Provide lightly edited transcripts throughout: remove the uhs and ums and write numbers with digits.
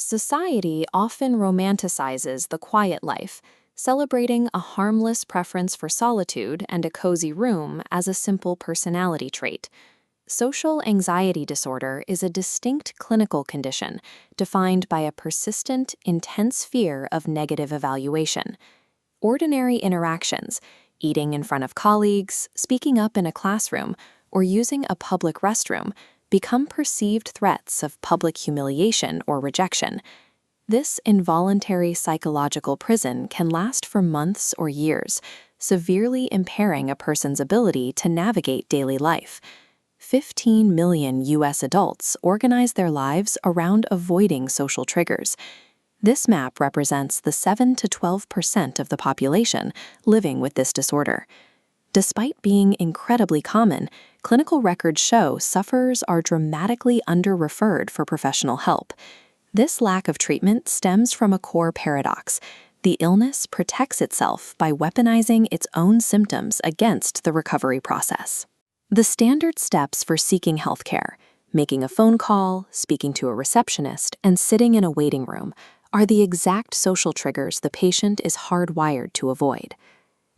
Society often romanticizes the quiet life, celebrating a harmless preference for solitude and a cozy room as a simple personality trait. Social anxiety disorder is a distinct clinical condition defined by a persistent, intense fear of negative evaluation. Ordinary interactions, eating in front of colleagues, speaking up in a classroom, or using a public restroom, become perceived threats of public humiliation or rejection. This involuntary psychological prison can last for months or years, severely impairing a person's ability to navigate daily life. 15 million U.S. adults organize their lives around avoiding social triggers. This map represents the 7 to 12% of the population living with this disorder. Despite being incredibly common, clinical records show sufferers are dramatically under-referred for professional help. This lack of treatment stems from a core paradox. The illness protects itself by weaponizing its own symptoms against the recovery process. The standard steps for seeking healthcare, making a phone call, speaking to a receptionist, and sitting in a waiting room, are the exact social triggers the patient is hardwired to avoid.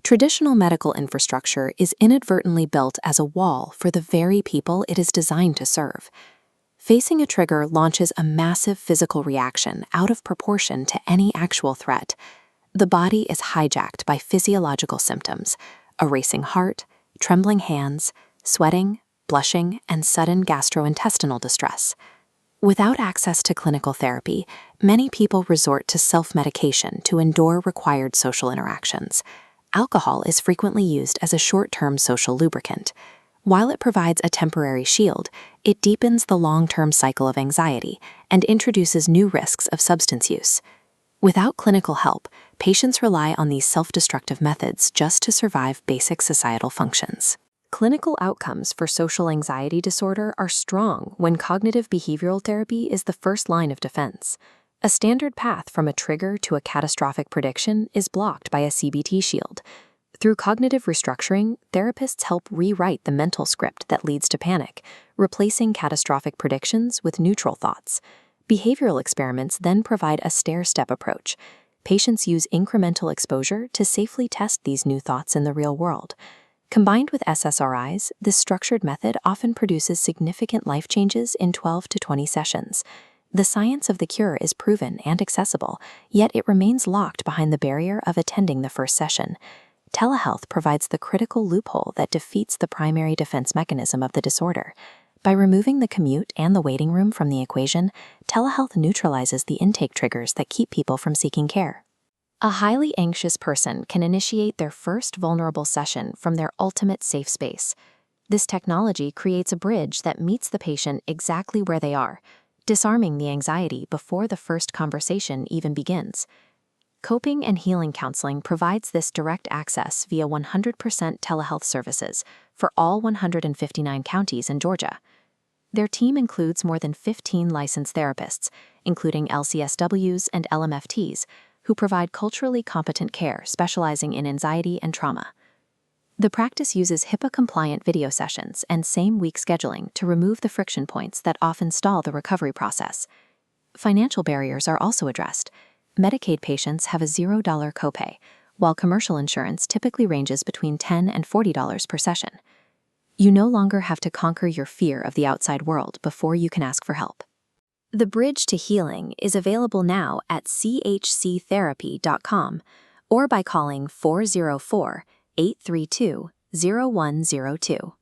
Traditional medical infrastructure is inadvertently built as a wall for the very people it is designed to serve. Facing a trigger launches a massive physical reaction out of proportion to any actual threat. The body is hijacked by physiological symptoms: a racing heart, trembling hands, sweating, blushing, and sudden gastrointestinal distress. Without access to clinical therapy, many people resort to self-medication to endure required social interactions. Alcohol is frequently used as a short-term social lubricant. While it provides a temporary shield, it deepens the long-term cycle of anxiety and introduces new risks of substance use. Without clinical help, patients rely on these self-destructive methods just to survive basic societal functions. Clinical outcomes for social anxiety disorder are strong when cognitive behavioral therapy is the first line of defense. A standard path from a trigger to a catastrophic prediction is blocked by a CBT shield. Through cognitive restructuring, therapists help rewrite the mental script that leads to panic, replacing catastrophic predictions with neutral thoughts. Behavioral experiments then provide a stair-step approach. Patients use incremental exposure to safely test these new thoughts in the real world. Combined with SSRIs, this structured method often produces significant life changes in 12 to 20 sessions. The science of the cure is proven and accessible, yet it remains locked behind the barrier of attending the first session. Telehealth provides the critical loophole that defeats the primary defense mechanism of the disorder. By removing the commute and the waiting room from the equation, telehealth neutralizes the intake triggers that keep people from seeking care. A highly anxious person can initiate their first vulnerable session from their ultimate safe space. This technology creates a bridge that meets the patient exactly where they are, disarming the anxiety before the first conversation even begins. Coping and healing counseling provides this direct access via 100% telehealth services for all 159 counties in Georgia. Their team includes more than 15 licensed therapists, including LCSWs and LMFTs, who provide culturally competent care specializing in anxiety and trauma. The practice uses HIPAA-compliant video sessions and same-week scheduling to remove the friction points that often stall the recovery process. Financial barriers are also addressed. Medicaid patients have a $0 copay, while commercial insurance typically ranges between $10 and $40 per session. You no longer have to conquer your fear of the outside world before you can ask for help. The Bridge to Healing is available now at chctherapy.com or by calling 404-832-0102.